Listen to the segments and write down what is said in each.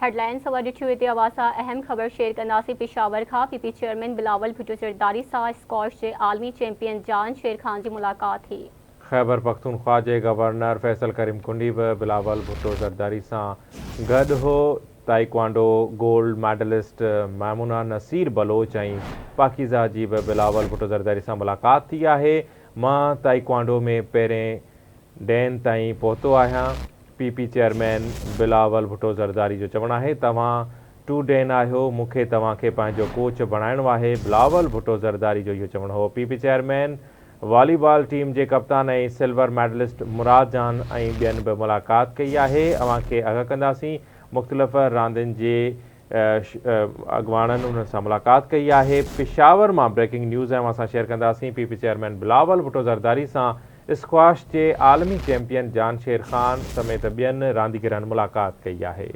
Headlines वॾी ते अवासा अहम ख़बर शेयर कंदासीं। पेशावर खां पीपी चेयरमैन बिलावल भुट्टो ज़रदारी सां स्क्वॉश जे आलमी चैंपियन जान शेर खान जी मुलाक़ात थी। खैबर पख्तूनख्वा के गवर्नर फैसल करीम कुंडी भी बिलावल भुट्टो ज़रदारी से गॾु हो। Taekwondo gold medalist Mamuna Nasir Baloch ऐं पाकीज़ा जी भी बिलावल भुट्टो ज़रदारी से मुलाक़ात थी है। मां ताइक्वांडो में पहिरें डैन ताईं पहुतो आहियां। पीपी चेयरमैन बिलावल भुट्टो ज़रदारी जो चवणु आहे, तव्हां 2 डैन आहियो, मूंखे तव्हांखे पंहिंजो कोच बणाइणो आहे। बिलावल भुट्टो ज़रदारी जो इहो चवणु हो। पीपी चेयरमैन वॉलीबॉल टीम के कप्तान ऐं सिल्वर मेडलिस्ट मुराद जान ऐं ॿियनि बि मुलाक़ात कई आहे। अव्हांखे आगाह कंदासीं मुख़्तलिफ़ रांदियुनि जे अॻवाननि उन्हनि सां मुलाक़ात कई आहे। पेशावर मां ब्रेकिंग न्यूज़ असां शेयर कंदासीं। पीपी चेयरमैन बिलावल भुट्टो ज़रदारी सां स्क्वॉश के आलमी चैंपियन जान शेर खान समेत ॿियनि रांदीगरनि मुलाक़ात कई आहे।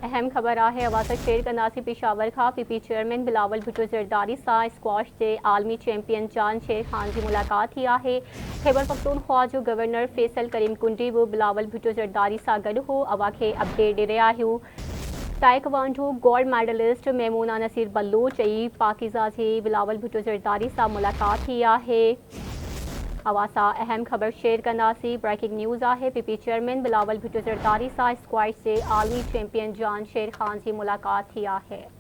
अहम ख़बर आहे अवासा शेयर कंदासीं। पेशावर खां पीपी चेयरमैन बिलावल भुट्टो ज़रदारी सां स्क्वॉश के आलमी चैंपियन जान शेर खान की मुलाक़ात थी है। खैबर पख्तूनख्वा जो गवर्नर फैसल करीम कुंडी भी बिलावल भुट्टो ज़रदारी सां गॾु हो। अव्हांखे अपडेट ॾेई रहिया आहियूं। Taekwondo gold medalist Mamuna Nasir Baloch ऐं पाकीज़ा जी बिलावल भुट्टो ज़रदारी सां मुलाक़ात थी है। अवासा अहम ख़बर शेयर कंदासीं। ब्रेकिंग न्यूज़ है। पीपी चेयरमैन बिलावल भुट्टो ज़रदारी सां स्क्वॉश के आलमी चैंपियन जान शेर खान की मुलाक़ात थी है।